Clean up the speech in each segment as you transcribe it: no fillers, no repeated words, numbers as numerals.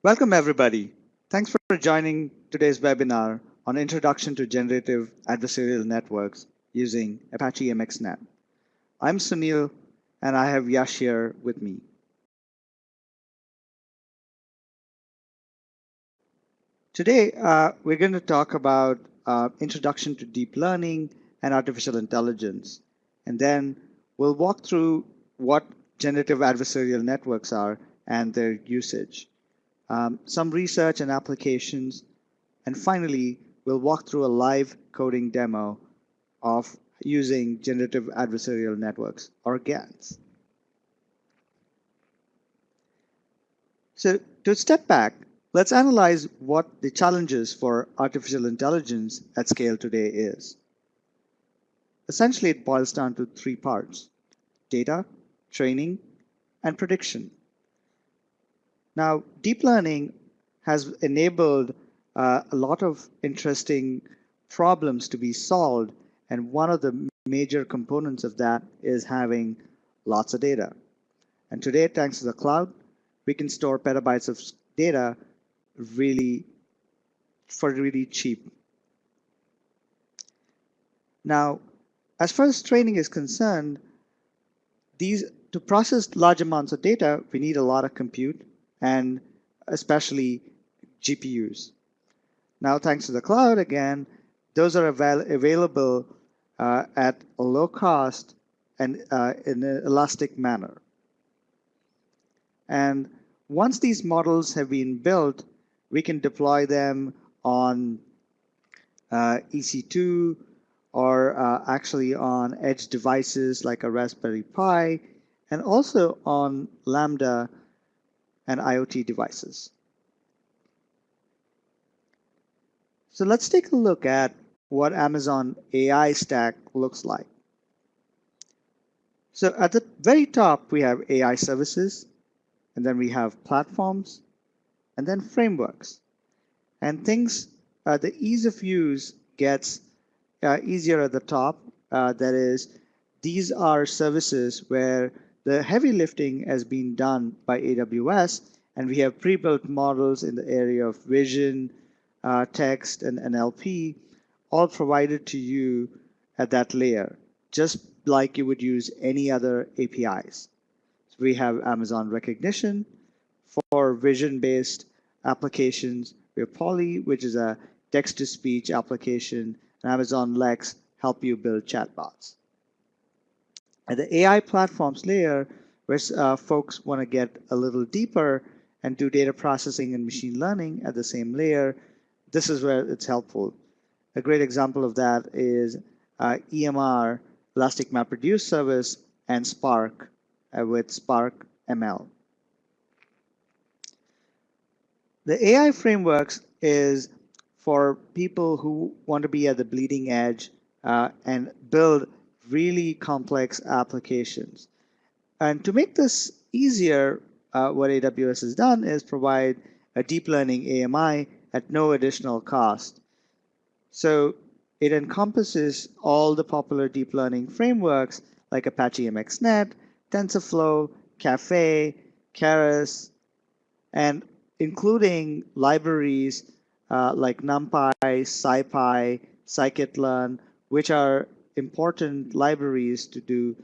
Welcome, everybody. Thanks for joining today's webinar on Introduction to Generative Adversarial Networks using Apache MXNet. I'm Sunil, and I have Yash here with me. Today, we're going to talk about Introduction to Deep Learning and Artificial Intelligence. And then we'll walk through what generative adversarial networks are and their usage. Some research and applications, and finally, we'll walk through a live coding demo of using generative adversarial networks, or GANs. So to step back, let's analyze what the challenges for artificial intelligence at scale today is. Essentially, it boils down to three parts: data, training, and prediction. Now, deep learning has enabled a lot of interesting problems to be solved, and one of the major components of that is having lots of data. And today, thanks to the cloud, we can store petabytes of data for really cheap. Now, as far as training is concerned, to process large amounts of data, we need a lot of compute, and especially GPUs. Now, thanks to the cloud, again, those are available at a low cost and in an elastic manner. And once these models have been built, we can deploy them on EC2 or actually on edge devices like a Raspberry Pi, and also on Lambda and IoT devices. So let's take a look at what Amazon AI Stack looks like. So at the very top, we have AI services, and then we have platforms, and then frameworks. And the ease of use gets easier at the top. That is, these are services where the heavy lifting has been done by AWS, and we have pre-built models in the area of vision, text, and NLP, all provided to you at that layer, just like you would use any other APIs. So we have Amazon Recognition for vision-based applications. We have Poly, which is a text-to-speech application, and Amazon Lex help you build chatbots. At the AI platforms layer, where folks want to get a little deeper and do data processing and machine learning at the same layer, this is where it's helpful. A great example of that is EMR, Elastic MapReduce service, and Spark with Spark ML. The AI frameworks is for people who want to be at the bleeding edge and build really complex applications. And to make this easier, what AWS has done is provide a deep learning AMI at no additional cost. So it encompasses all the popular deep learning frameworks like Apache MXNet, TensorFlow, Caffe, Keras, and including libraries like NumPy, SciPy, scikit-learn, which are important libraries to do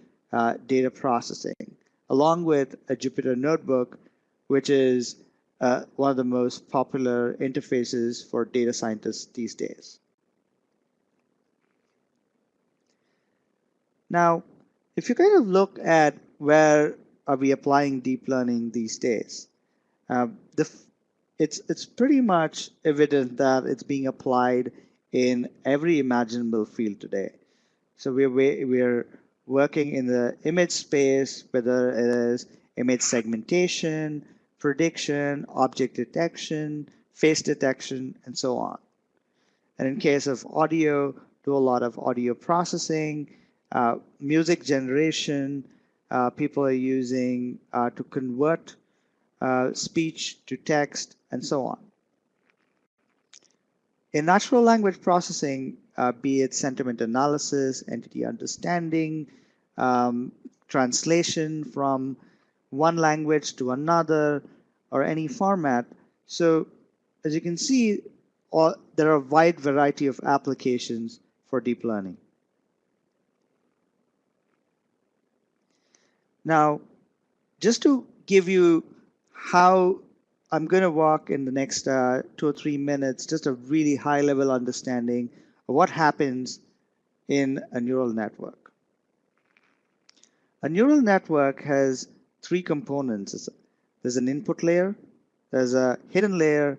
data processing, along with a Jupyter Notebook, which is one of the most popular interfaces for data scientists these days. Now, if you kind of look at where are we applying deep learning these days, it's pretty much evident that it's being applied in every imaginable field today. So we're working in the image space, whether it is image segmentation, prediction, object detection, face detection, and so on. And in case of audio, do a lot of audio processing, music generation. People are using to convert speech to text, and so on. In natural language processing, be it sentiment analysis, entity understanding, translation from one language to another, or any format, So as you can see, there are a wide variety of applications for deep learning. Now, just to give you how I'm going to walk in the next 2 or 3 minutes, just a really high-level understanding of what happens in a neural network. A neural network has 3 components. There's an input layer, there's a hidden layer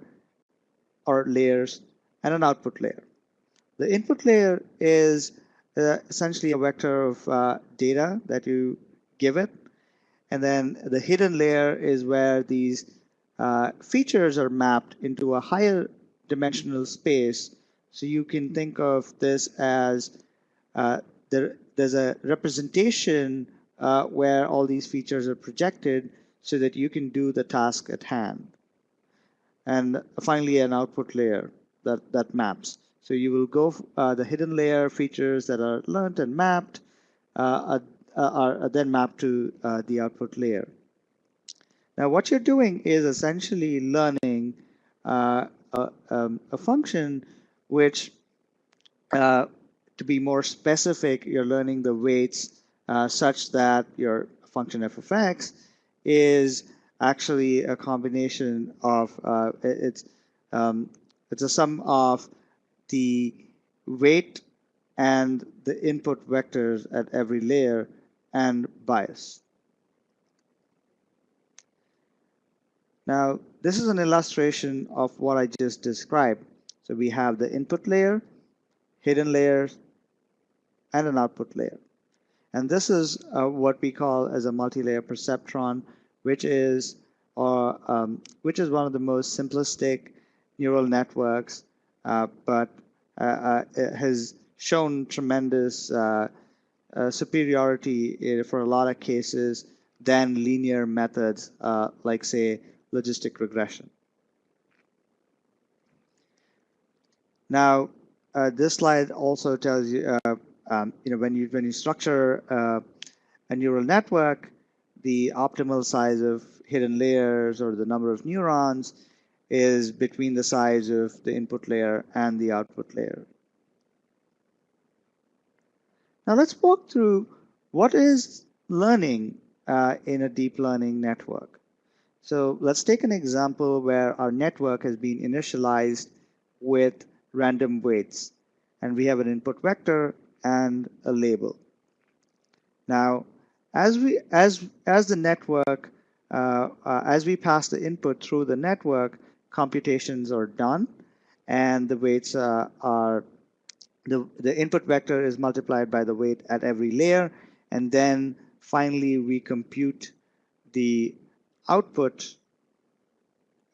or layers, and an output layer. The input layer is essentially a vector of data that you give it. And then the hidden layer is where these features are mapped into a higher dimensional space. So you can think of this as there's a representation where all these features are projected so that you can do the task at hand. And finally, an output layer that maps. So you will go the hidden layer features that are learned and mapped are then mapped to the output layer. Now, what you're doing is essentially learning a function which, to be more specific, you're learning the weights such that your function f of x is actually a combination of it's a sum of the weight and the input vectors at every layer and bias. Now, this is an illustration of what I just described. So we have the input layer, hidden layers, and an output layer. And this is what we call as a multi-layer perceptron, which is one of the most simplistic neural networks, but it has shown tremendous superiority for a lot of cases than linear methods like, say, logistic regression. Now, this slide also tells you, when you structure a neural network, the optimal size of hidden layers or the number of neurons is between the size of the input layer and the output layer. Now let's walk through what is learning in a deep learning network. So let's take an example where our network has been initialized with random weights, and we have an input vector and a label. Now, as we pass the input through the network, computations are done, and the weights the input vector is multiplied by the weight at every layer, and then finally we compute the output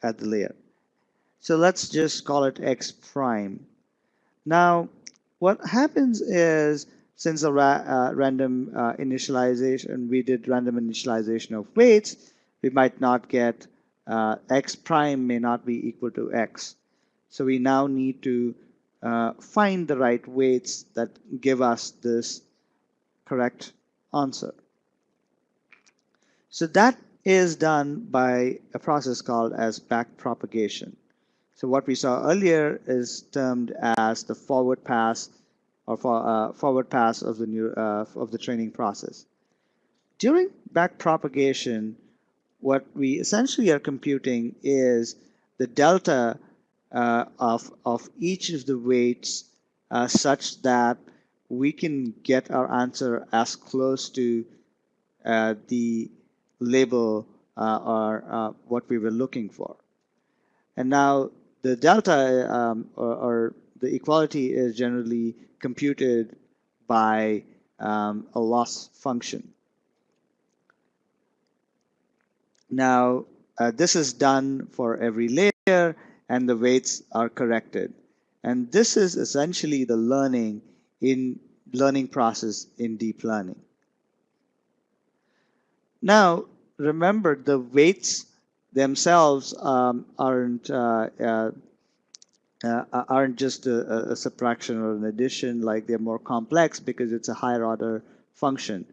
at the layer. So let's just call it x prime. Now, what happens is, since a random initialization, we did random initialization of weights, we might not get x prime may not be equal to x. So we now need to find the right weights that give us this correct answer. So that is done by a process called as backpropagation. So what we saw earlier is termed as the forward pass or forward pass of the training process. During backpropagation, what we essentially are computing is the delta of each of the weights such that we can get our answer as close to the label or what we were looking for. And now the delta or the equality is generally computed by a loss function. Now, this is done for every layer, and the weights are corrected. And this is essentially the learning process in deep learning. Now, remember, the weights themselves aren't just a subtraction or an addition. Like, they're more complex because it's a higher order function.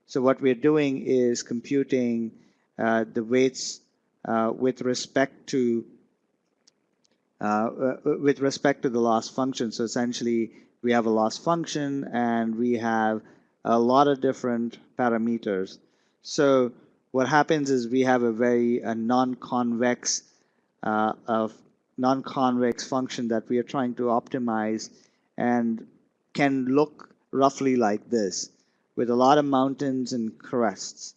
So what we're doing is computing the weights with respect to with respect to the loss function. So essentially, we have a loss function, and we have a lot of different parameters. So what happens is we have a very non-convex function that we are trying to optimize, and can look roughly like this, with a lot of mountains and crests.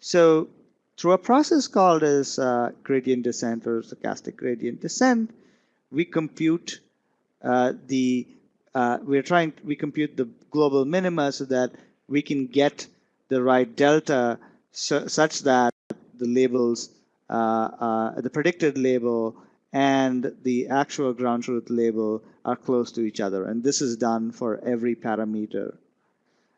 So through a process called as gradient descent or stochastic gradient descent, we compute we compute the global minima so that we can get the right delta such that the labels, the predicted label and the actual ground truth label are close to each other. And this is done for every parameter.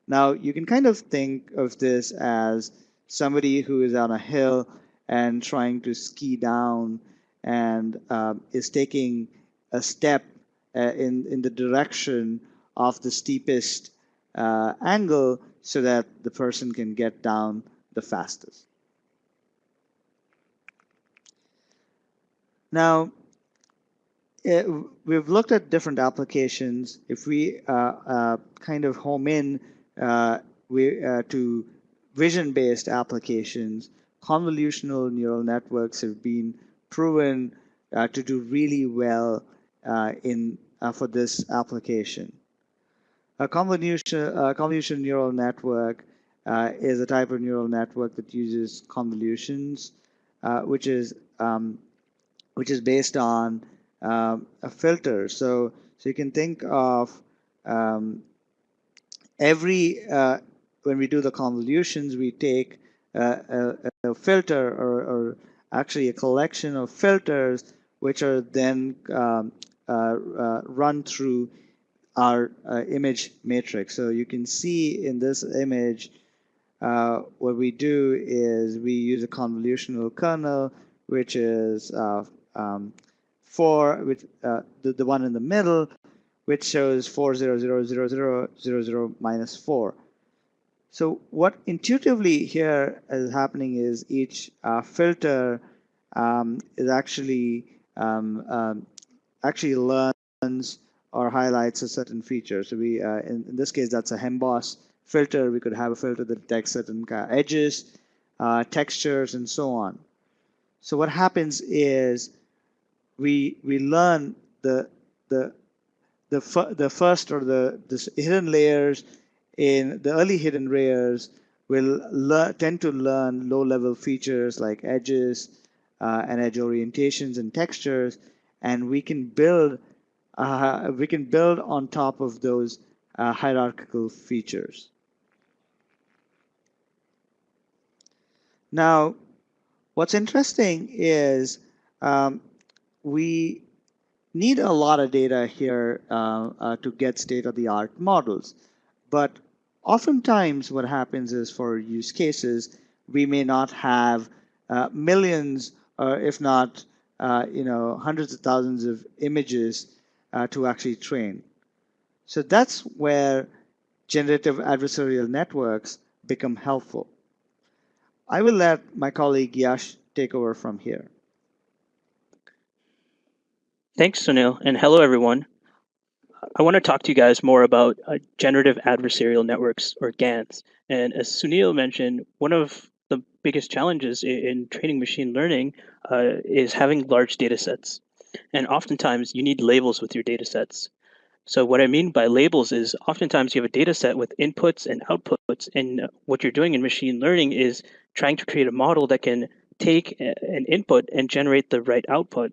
Now, you can kind of think of this as somebody who is on a hill and trying to ski down, and is taking a step in the direction of the steepest angle so that the person can get down the fastest. Now, we've looked at different applications. If we kind of home in to vision-based applications, convolutional neural networks have been proven to do really well for this application. A convolution neural network is a type of neural network that uses convolutions, which is based on a filter. So you can think of when we do the convolutions, we take a filter or actually a collection of filters, which are then run through our image matrix. So you can see in this image, what we do is we use a convolutional kernel, which is the one in the middle, which shows 4, 0, 0, 0, 0, 0, 0, minus 4. So what intuitively here is happening is each filter is actually learns or highlights a certain feature. So we, in this case, that's a Hemboss filter. We could have a filter that detects certain edges, textures, and so on. So what happens is we learn the first or the hidden layers in the early hidden layers will tend to learn low-level features like edges and edge orientations and textures, and we can build on top of those hierarchical features. Now, what's interesting is we need a lot of data here to get state-of-the-art models. But oftentimes what happens is for use cases, we may not have millions, or if not hundreds of thousands of images to actually train. So that's where generative adversarial networks become helpful. I will let my colleague Yash take over from here. Thanks, Sunil, and hello, everyone. I want to talk to you guys more about generative adversarial networks, or GANs. And as Sunil mentioned, one of the biggest challenges in training machine learning is having large data sets. And oftentimes you need labels with your data sets. So what I mean by labels is oftentimes you have a data set with inputs and outputs, and what you're doing in machine learning is trying to create a model that can take an input and generate the right output.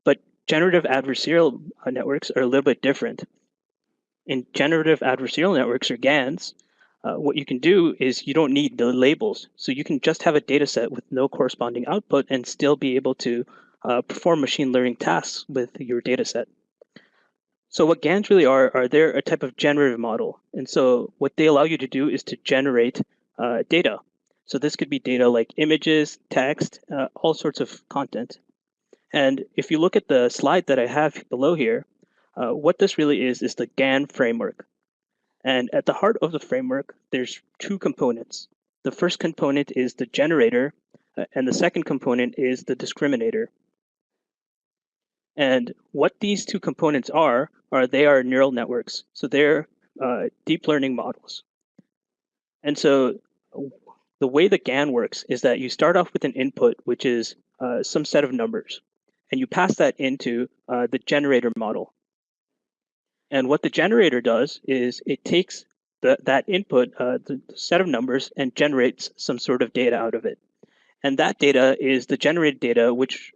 But generative adversarial networks are a little bit different. In generative adversarial networks, or GANs, what you can do is you don't need the labels. So you can just have a data set with no corresponding output and still be able to perform machine learning tasks with your data set. So what GANs really are they're a type of generative model. And so what they allow you to do is to generate data. So this could be data like images, text, all sorts of content. And if you look at the slide that I have below here, what this really is the GAN framework. And at the heart of the framework, there's two components. The first component is the generator, and the second component is the discriminator. And what these two components are they are neural networks. So they're deep learning models. And so the way the GAN works is that you start off with an input, which is some set of numbers, and you pass that into the generator model. And what the generator does is it takes that input, the set of numbers, and generates some sort of data out of it. And that data is the generated data, which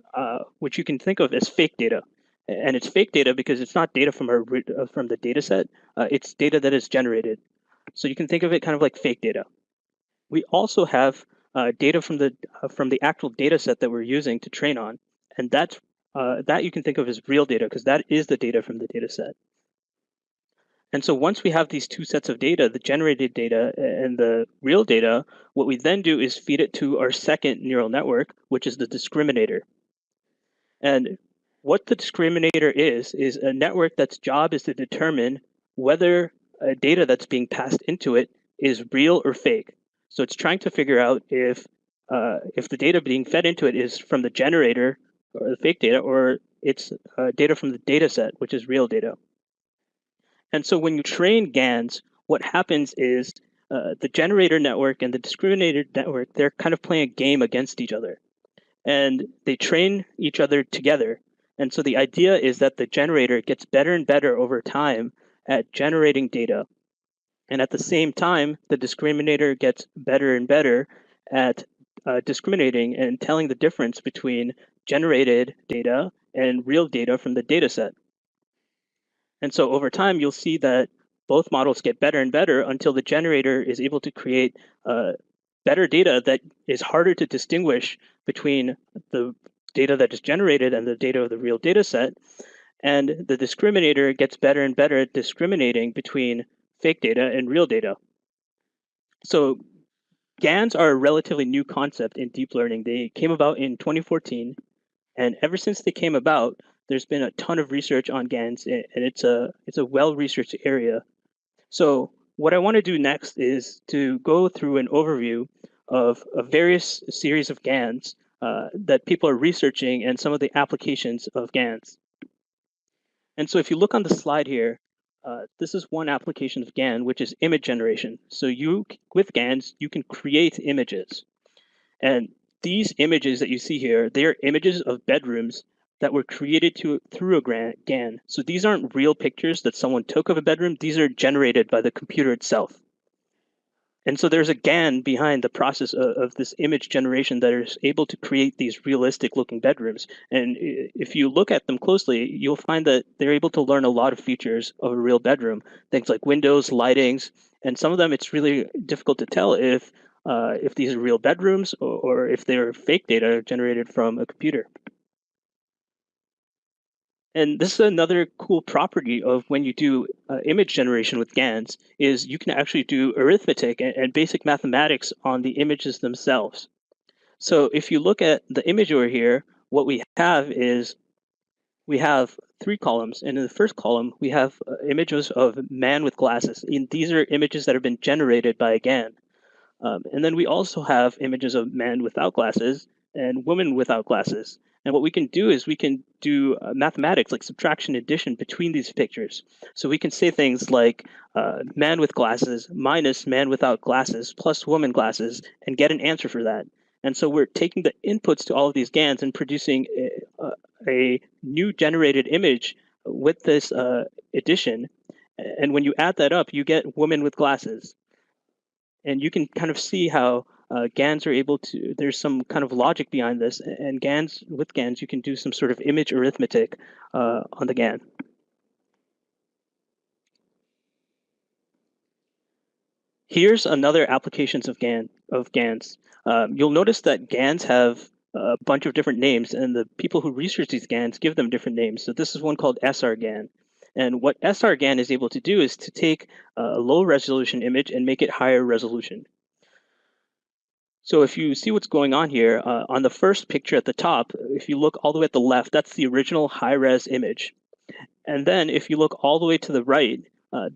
you can think of as fake data. And it's fake data because it's not data from the data set. It's data that is generated. So you can think of it kind of like fake data. We also have data from the actual data set that we're using to train on. And that you can think of as real data because that is the data from the data set. And so once we have these two sets of data, the generated data and the real data, what we then do is feed it to our second neural network, which is the discriminator. And what the discriminator is a network that's job is to determine whether data that's being passed into it is real or fake. So it's trying to figure out if the data being fed into it is from the generator or the fake data, or it's data from the data set, which is real data. And so when you train GANs, what happens is the generator network and the discriminator network, they're kind of playing a game against each other. And they train each other together. And so the idea is that the generator gets better and better over time at generating data. And at the same time, the discriminator gets better and better at discriminating and telling the difference between generated data and real data from the data set. And so over time, you'll see that both models get better and better until the generator is able to create better data that is harder to distinguish between the data that is generated and the data of the real data set. And the discriminator gets better and better at discriminating between fake data and real data. So GANs are a relatively new concept in deep learning. They came about in 2014. And ever since they came about, there's been a ton of research on GANs, and it's a well-researched area. So what I want to do next is to go through an overview of a various series of GANs that people are researching and some of the applications of GANs. And so if you look on the slide here, this is one application of GAN, which is image generation. So with GANs, you can create images. And these images that you see here, they are images of bedrooms that were created through a GAN. So these aren't real pictures that someone took of a bedroom. These are generated by the computer itself. And so there's a GAN behind the process of this image generation that is able to create these realistic looking bedrooms. And if you look at them closely, you'll find that they're able to learn a lot of features of a real bedroom, things like windows, lightings, and some of them it's really difficult to tell if these are real bedrooms or if they're fake data generated from a computer. And this is another cool property of when you do image generation with GANs is you can actually do arithmetic and basic mathematics on the images themselves. So if you look at the image over here, what we have is we have 3 columns. And in the first column, we have images of man with glasses. And these are images that have been generated by a GAN. And then we also have images of man without glasses and woman without glasses. And what we can do is we can do mathematics like subtraction addition between these pictures. So we can say things like man with glasses minus man without glasses plus woman glasses and get an answer for that. And so we're taking the inputs to all of these GANs and producing a new generated image with this addition. And when you add that up, you get woman with glasses. And you can kind of see how GANs are able to, there's some kind of logic behind this. And with GANs, you can do some sort of image arithmetic on the GAN. Here's another applications of GANs. You'll notice that GANs have a bunch of different names, and the people who research these GANs give them different names. So this is one called SRGAN. And what SRGAN is able to do is to take a low resolution image and make it higher resolution. So if you see what's going on here, on the first picture at the top, if you look all the way at the left, that's the original high-res image. And then if you look all the way to the right,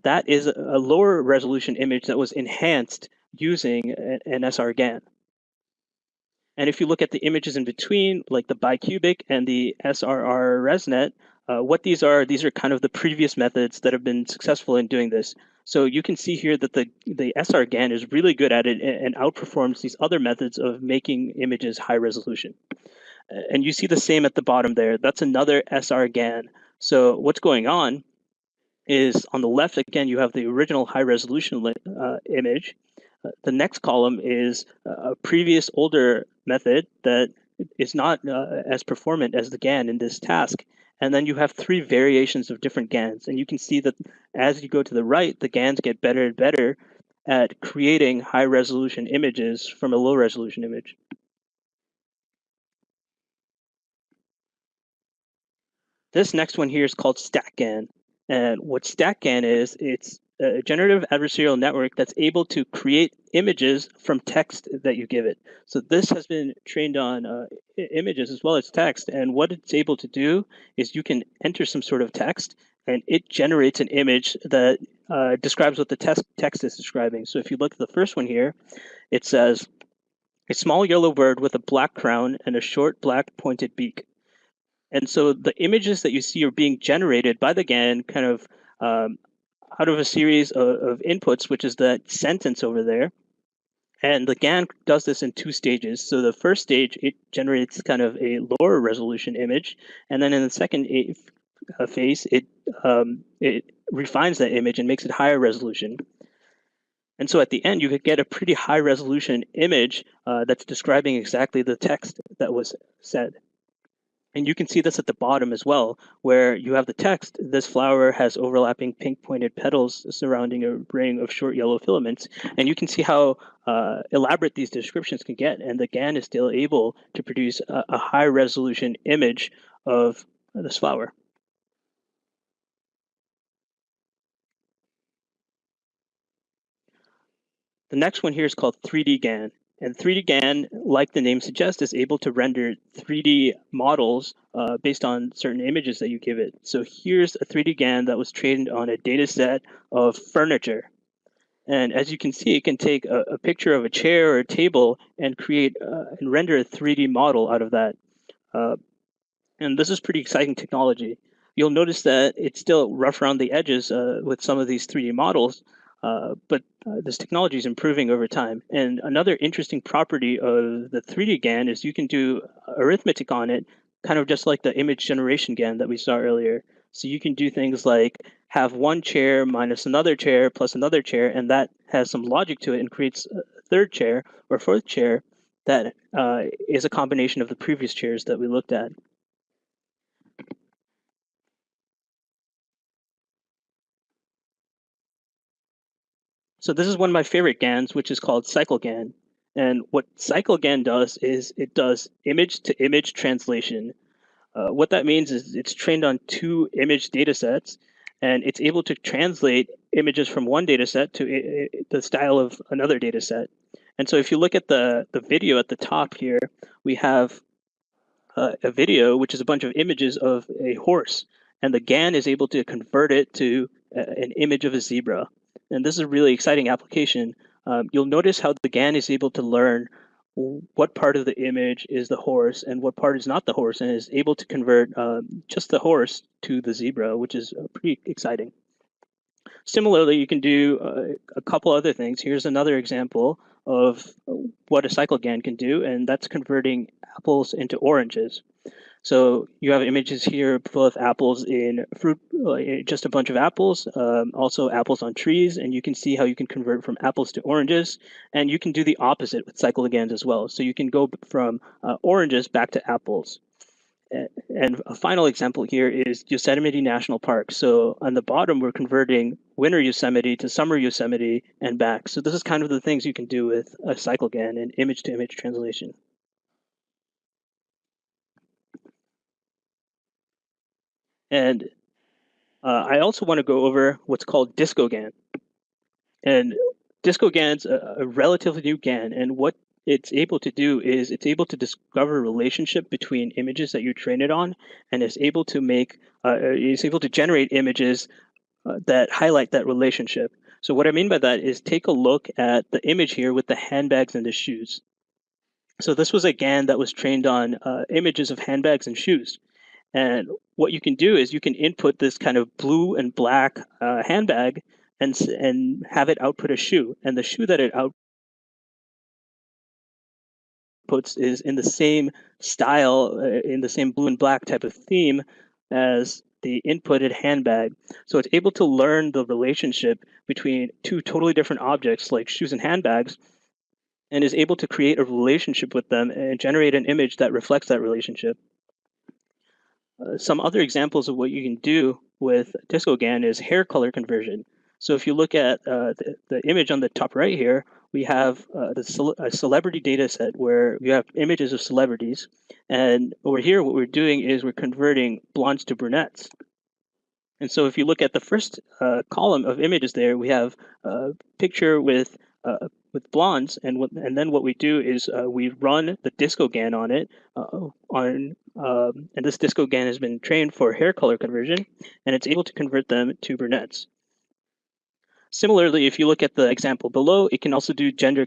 that is a lower resolution image that was enhanced using an SRGAN. And if you look at the images in between, like the bicubic and the SRGAN, what these are kind of the previous methods that have been successful in doing this. So you can see here that the SRGAN is really good at it and outperforms these other methods of making images high resolution. And you see the same at the bottom there. That's another SRGAN. So what's going on is on the left, again, you have the original high resolution image. The next column is a previous older method that is not as performant as the GAN in this task. And then you have 3 variations of different GANs. And you can see that as you go to the right, the GANs get better and better at creating high resolution images from a low resolution image. This next one here is called StackGAN. And what StackGAN is, it's a generative adversarial network that's able to create images from text that you give it. So this has been trained on images as well as text. And what it's able to do is you can enter some sort of text, and it generates an image that describes what the text is describing. So if you look at the first one here, it says, a small yellow bird with a black crown and a short black pointed beak. And so the images that you see are being generated by the GAN kind of out of a series of inputs, which is that sentence over there. And the GAN does this in 2 stages. So the first stage, it generates kind of a lower resolution image. And then in the second phase, it refines that image and makes it higher resolution. And so at the end, you could get a pretty high resolution image that's describing exactly the text that was said. And you can see this at the bottom as well, where you have the text, this flower has overlapping pink pointed petals surrounding a ring of short yellow filaments. And you can see how elaborate these descriptions can get. And the GAN is still able to produce a high resolution image of this flower. The next one here is called 3D GAN. And 3D GAN, like the name suggests, is able to render 3D models based on certain images that you give it. So here's a 3D GAN that was trained on a data set of furniture. And as you can see, it can take a picture of a chair or a table and create and render a 3D model out of that. And this is pretty exciting technology. You'll notice that it's still rough around the edges with some of these 3D models, but this technology is improving over time. And another interesting property of the 3D GAN is you can do arithmetic on it, kind of just like the image generation GAN that we saw earlier. So you can do things like have one chair minus another chair plus another chair, and that has some logic to it and creates a third chair or fourth chair that is a combination of the previous chairs that we looked at. So this is one of my favorite GANs, which is called CycleGAN. And what CycleGAN does is it does image-to-image translation. What that means is it's trained on 2 image data sets, and it's able to translate images from one data set to the style of another data set. And so if you look at the video at the top here, we have a video, which is a bunch of images of a horse. And the GAN is able to convert it to an image of a zebra. And this is a really exciting application. You'll notice how the GAN is able to learn what part of the image is the horse and what part is not the horse, and is able to convert just the horse to the zebra, which is pretty exciting. Similarly, you can do a couple other things. Here's another example of what a CycleGAN can do, and that's converting apples into oranges. So you have images here full of apples in fruit, just a bunch of apples, also apples on trees, and you can see how you can convert from apples to oranges, and you can do the opposite with CycleGANs as well. So you can go from oranges back to apples. And a final example here is Yosemite National Park. So on the bottom, we're converting winter Yosemite to summer Yosemite and back. So this is kind of the things you can do with a CycleGAN and image-to-image translation. And I also want to go over what's called DiscoGAN. And DiscoGAN's a relatively new GAN, and what it's able to do is it's able to discover a relationship between images that you train it on, and is able to generate images that highlight that relationship. So what I mean by that is take a look at the image here with the handbags and the shoes. So this was a GAN that was trained on images of handbags and shoes. And what you can do is you can input this kind of blue and black handbag and have it output a shoe. And the shoe that it outputs is in the same style, in the same blue and black type of theme as the inputted handbag. So it's able to learn the relationship between two totally different objects like shoes and handbags, and is able to create a relationship with them and generate an image that reflects that relationship. Some other examples of what you can do with DiscoGAN is hair color conversion. So if you look at the image on the top right here, we have a celebrity data set where you have images of celebrities. And over here, what we're doing is we're converting blondes to brunettes. And so if you look at the first column of images there, we have a picture with blondes, and then what we do is we run the DiscoGAN on it, and this DiscoGAN has been trained for hair color conversion, and it's able to convert them to brunettes. Similarly, if you look at the example below, it can also do gender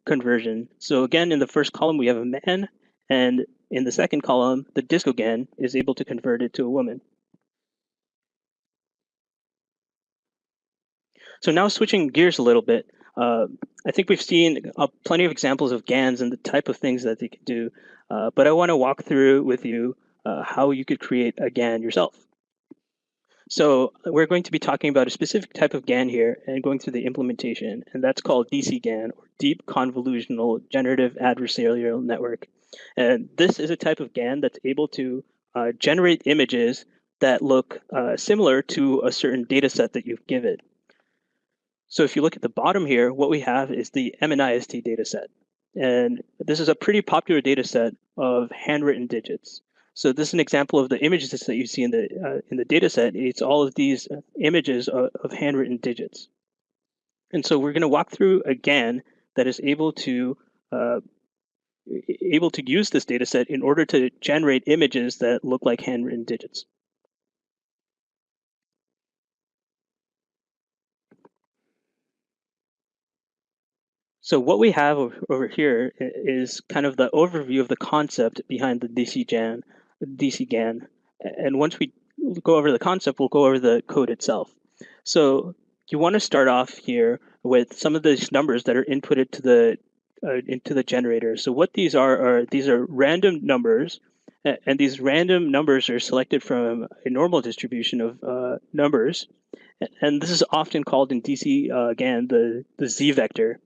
conversion. So again, in the first column, we have a man, and in the second column, the DiscoGAN is able to convert it to a woman. So now switching gears a little bit, I think we've seen plenty of examples of GANs and the type of things that they can do, but I want to walk through with you how you could create a GAN yourself. So we're going to be talking about a specific type of GAN here and going through the implementation, and that's called DCGAN, or Deep Convolutional Generative Adversarial Network. And this is a type of GAN that's able to generate images that look similar to a certain data set that you've given. So if you look at the bottom here, what we have is the MNIST dataset. And this is a pretty popular dataset of handwritten digits. So this is an example of the images that you see in the dataset. It's all of these images of handwritten digits. And so we're going to walk through a GAN that is able to use this dataset in order to generate images that look like handwritten digits. So what we have over here is kind of the overview of the concept behind the DCGAN. And once we go over the concept, we'll go over the code itself. So you want to start off here with some of these numbers that are inputted to into the generator. So what these are random numbers, and these random numbers are selected from a normal distribution of numbers. And this is often called in DCGAN the Z vector.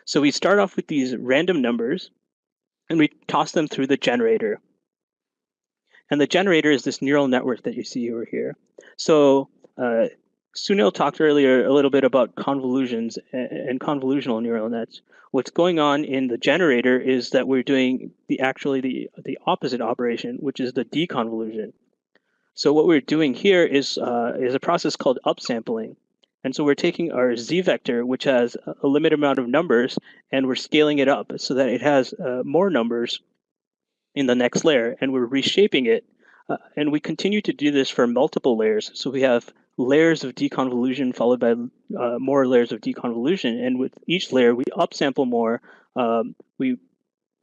So we start off with these random numbers, and we toss them through the generator. And the generator is this neural network that you see over here. So Sunil talked earlier a little bit about convolutions and convolutional neural nets. What's going on in the generator is that we're doing the opposite operation, which is the deconvolution. So what we're doing here is a process called upsampling. And so we're taking our Z vector, which has a limited amount of numbers, and we're scaling it up so that it has more numbers in the next layer, and we're reshaping it. And we continue to do this for multiple layers. So we have layers of deconvolution followed by more layers of deconvolution. And with each layer, we upsample more.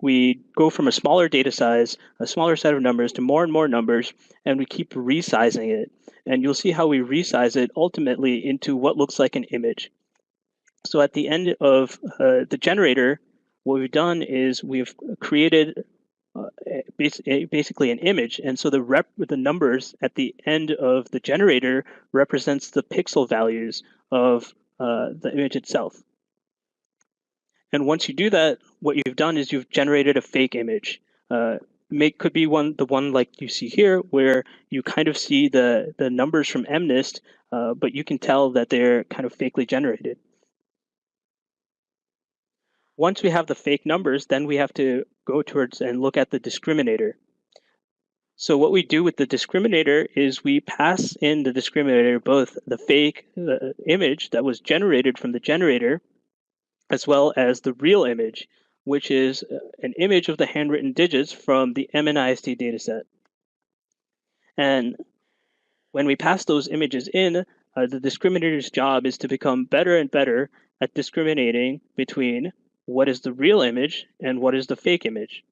We go from a smaller data size, a smaller set of numbers, to more and more numbers, and we keep resizing it. And you'll see how we resize it ultimately into what looks like an image. So at the end of the generator, what we've done is we've created basically an image. And so the numbers at the end of the generator represents the pixel values of the image itself. And once you do that, what you've done is you've generated a fake image. Could be the one like you see here, where you kind of see the numbers from MNIST, but you can tell that they're kind of fakely generated. Once we have the fake numbers, then we have to go towards and look at the discriminator. So what we do with the discriminator is we pass in the discriminator both the fake image that was generated from the generator, as well as the real image, which is an image of the handwritten digits from the MNIST dataset. And when we pass those images in, the discriminator's job is to become better and better at discriminating between what is the real image and what is the fake image.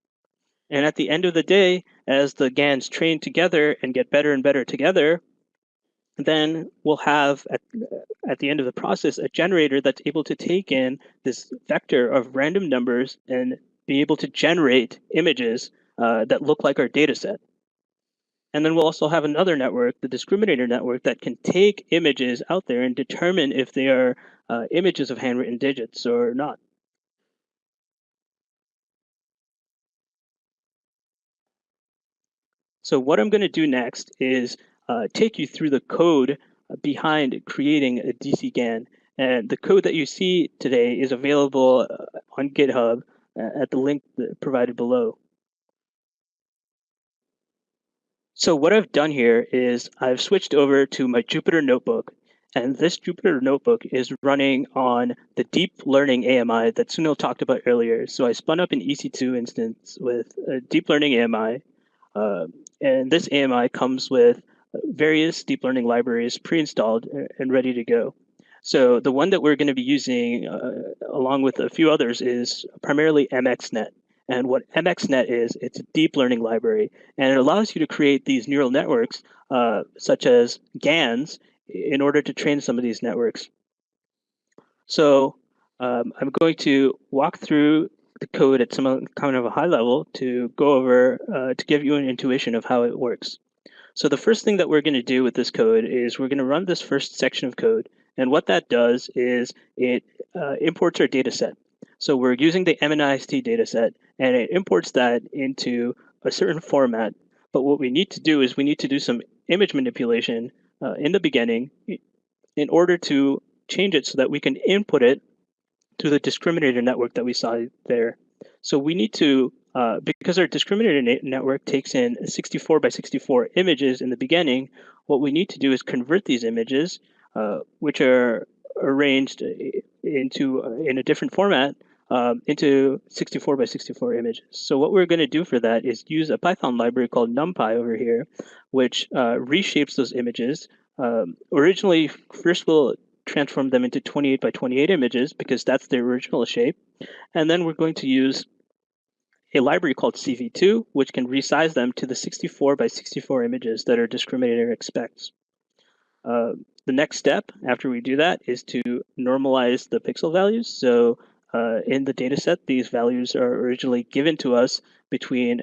And at the end of the day, as the GANs train together and get better and better together, then we'll have at the end of the process a generator that's able to take in this vector of random numbers and be able to generate images that look like our data set. And then we'll also have another network, the discriminator network, that can take images out there and determine if they are images of handwritten digits or not. So what I'm going to do next is take you through the code behind creating a DCGAN. And the code that you see today is available on GitHub at the link provided below. So what I've done here is I've switched over to my Jupyter Notebook. And this Jupyter Notebook is running on the deep learning AMI that Sunil talked about earlier. So I spun up an EC2 instance with a deep learning AMI. And this AMI comes with various deep learning libraries pre-installed and ready to go. So the one that we're going to be using, along with a few others, is primarily MXNet. And what MXNet is, it's a deep learning library, and it allows you to create these neural networks, such as GANs, in order to train some of these networks. So I'm going to walk through the code at some kind of a high level to go over, to give you an intuition of how it works. So the first thing that we're going to do with this code is we're going to run this first section of code. And what that does is it imports our data set. So we're using the MNIST data set, and it imports that into a certain format. But what we need to do is we need to do some image manipulation in the beginning in order to change it so that we can input it to the discriminator network that we saw there. So we need to, because our discriminator network takes in 64 by 64 images in the beginning, what we need to do is convert these images, which are arranged in a different format, into 64 by 64 images. So what we're going to do for that is use a Python library called NumPy over here, which reshapes those images. Originally, first we'll transform them into 28 by 28 images because that's their original shape. And then we're going to use a library called CV2, which can resize them to the 64 by 64 images that our discriminator expects. The next step after we do that is to normalize the pixel values. So in the dataset, these values are originally given to us between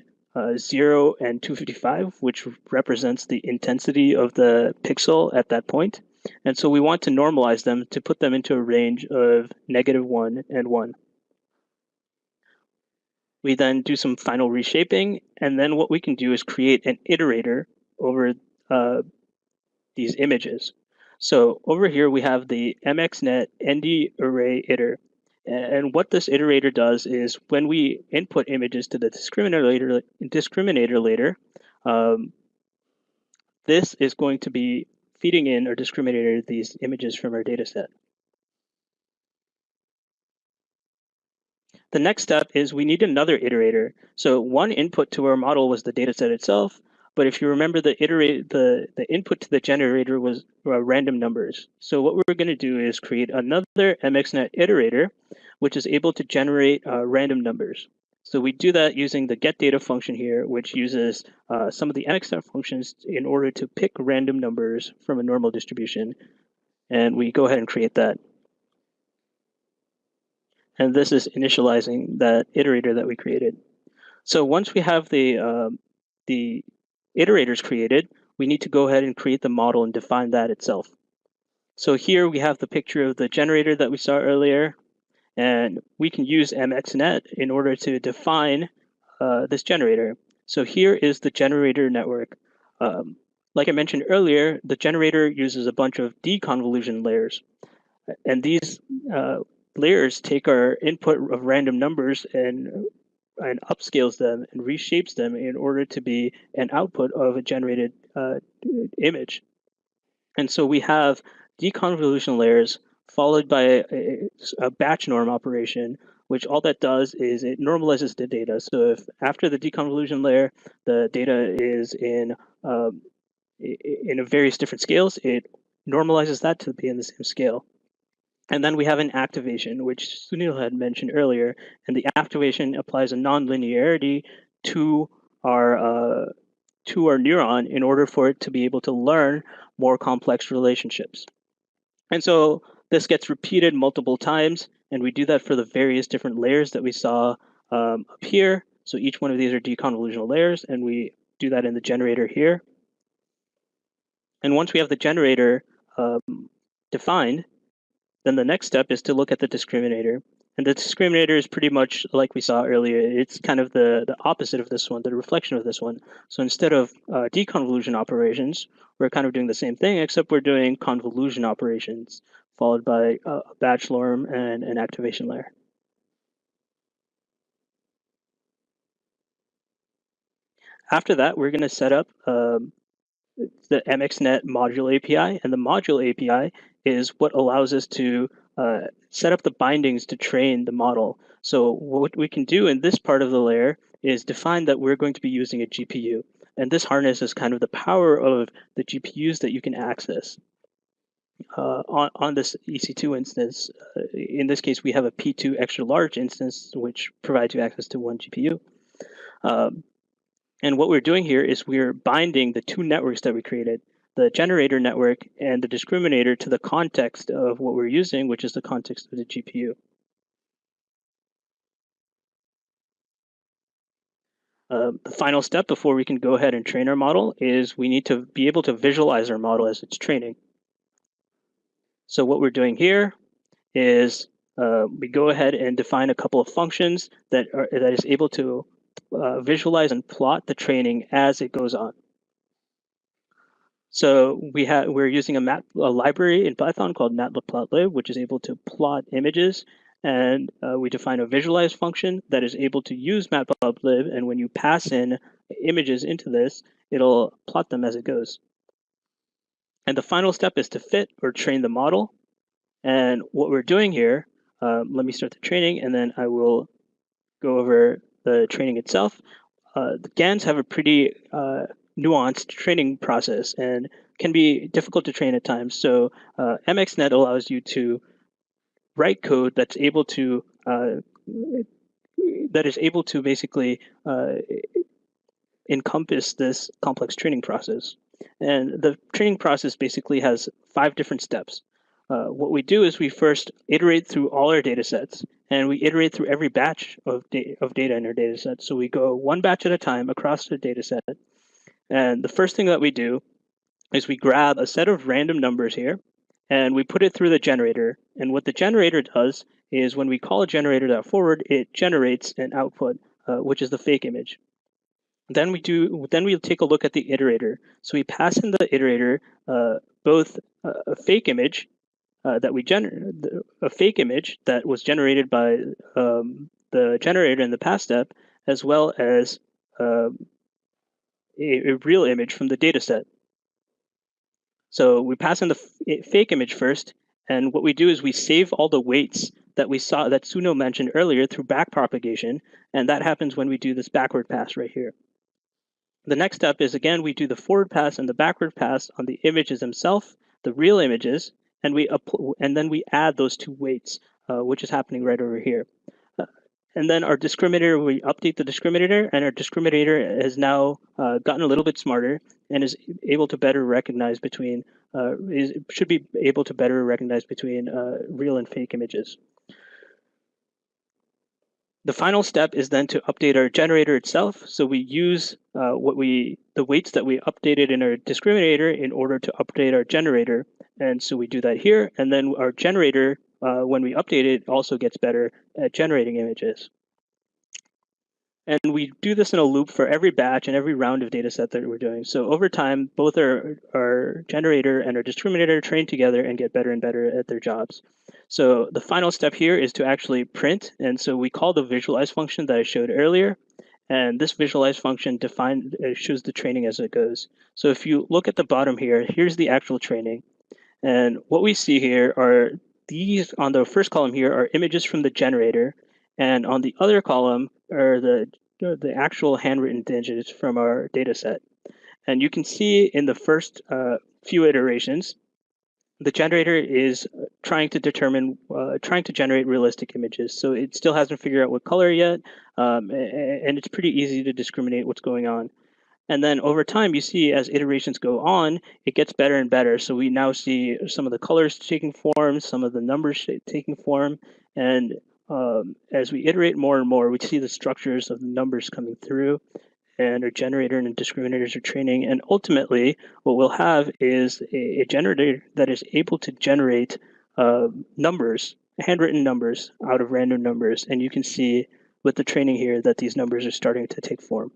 0 and 255, which represents the intensity of the pixel at that point. And so we want to normalize them to put them into a range of -1 and 1. We then do some final reshaping, and then what we can do is create an iterator over these images. So over here we have the MXNet ND array iter. And what this iterator does is when we input images to the discriminator later, this is going to be feeding in our discriminator these images from our data set. The next step is we need another iterator. So one input to our model was the data set itself, but if you remember, the input to the generator was random numbers. So what we're going to do is create another MXNet iterator, which is able to generate random numbers. So we do that using the getData function here, which uses some of the MXNet functions in order to pick random numbers from a normal distribution. And we go ahead and create that. And this is initializing that iterator that we created. So once we have the iterators created, we need to go ahead and create the model and define that itself. So here we have the picture of the generator that we saw earlier, and we can use MXNet in order to define this generator. So here is the generator network. Like I mentioned earlier, the generator uses a bunch of deconvolution layers. And these layers take our input of random numbers and upscales them and reshapes them in order to be an output of a generated image. And so we have deconvolution layers followed by a batch norm operation, which all that does is it normalizes the data. So if after the deconvolution layer, the data is in various different scales, it normalizes that to be in the same scale. And then we have an activation, which Sunil had mentioned earlier, and the activation applies a nonlinearity to our neuron in order for it to be able to learn more complex relationships. And so this gets repeated multiple times, and we do that for the various different layers that we saw up here. So each one of these are deconvolutional layers, and we do that in the generator here. And once we have the generator defined, then the next step is to look at the discriminator. And the discriminator is pretty much like we saw earlier. It's kind of the opposite of this one, the reflection of this one. So instead of deconvolution operations, we're kind of doing the same thing, except we're doing convolution operations, followed by a batch norm and an activation layer. After that, we're going to set up the MXNet module API, and the module API is what allows us to set up the bindings to train the model. So what we can do in this part of the layer is define that we're going to be using a GPU. And this harnesses kind of the power of the GPUs that you can access. On this EC2 instance, in this case, we have a P2 extra large instance, which provides you access to one GPU. And what we're doing here is we're binding the two networks that we created, the generator network and the discriminator, to the context of what we're using, which is the context of the GPU. The final step before we can go ahead and train our model is we need to be able to visualize our model as it's training. So what we're doing here is we go ahead and define a couple of functions that is able to visualize and plot the training as it goes on. So we're using a library in Python called matplotlib, which is able to plot images, and we define a visualize function that is able to use matplotlib, and when you pass in images into this, it'll plot them as it goes. And the final step is to fit or train the model. And what we're doing here, let me start the training, and then I will go over the training itself. The GANs have a pretty nuanced training process and can be difficult to train at times. So MXNet allows you to write code that's able to basically encompass this complex training process. And the training process basically has 5 different steps. What we do is we first iterate through all our data sets, and we iterate through every batch of data in our data set. So we go one batch at a time across the data set. And the first thing that we do is we grab a set of random numbers here, and we put it through the generator. And what the generator does is when we call a generator.forward, it generates an output, which is the fake image. Then we take a look at the iterator. So we pass in the iterator both a fake image a fake image that was generated by the generator in the past step, as well as a real image from the data set. So we pass in the fake image first, and what we do is we save all the weights that we saw that Sunil mentioned earlier through backpropagation, and that happens when we do this backward pass right here. The next step is, again, we do the forward pass and the backward pass on the images themselves, the real images, and then we add those 2 weights, which is happening right over here. And then our discriminator, we update the discriminator, and our discriminator has now gotten a little bit smarter and is able to better recognize between, should be able to better recognize between real and fake images. The final step is then to update our generator itself. So we use the weights that we updated in our discriminator in order to update our generator. And so we do that here. And then our generator, when we update it, also gets better at generating images. And we do this in a loop for every batch and every round of data set that we're doing. So over time, both our generator and our discriminator train together and get better and better at their jobs. So the final step here is to actually print. And so we call the visualize function that I showed earlier. And this visualize function shows the training as it goes. So if you look at the bottom here, here's the actual training. And what we see here are these, on the first column here, are images from the generator. And on the other column are the actual handwritten digits from our data set. And you can see in the first few iterations the generator is trying to generate realistic images. So it still hasn't figured out what color yet, and it's pretty easy to discriminate what's going on. And then over time, you see as iterations go on, it gets better and better. So we now see some of the colors taking form, some of the numbers taking form. And as we iterate more and more, we see the structures of the numbers coming through, and our generator and discriminators are training. And ultimately, what we'll have is a generator that is able to generate numbers, handwritten numbers out of random numbers. And you can see with the training here that these numbers are starting to take form.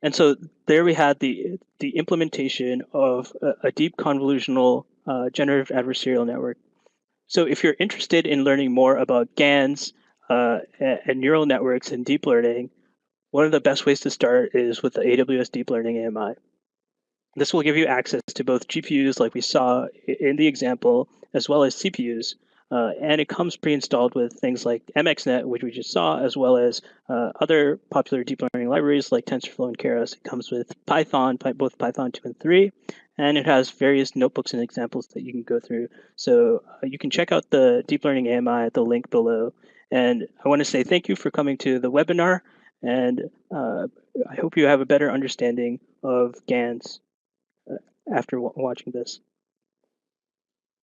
And so there we had the implementation of a deep convolutional generative adversarial network. So if you're interested in learning more about GANs and neural networks and deep learning, one of the best ways to start is with the AWS Deep Learning AMI. This will give you access to both GPUs like we saw in the example, as well as CPUs. And it comes pre-installed with things like MXNet, which we just saw, as well as other popular deep learning libraries like TensorFlow and Keras. It comes with Python, both Python 2 and 3, and it has various notebooks and examples that you can go through. So you can check out the Deep Learning AMI at the link below. And I want to say thank you for coming to the webinar, and I hope you have a better understanding of GANs after watching this.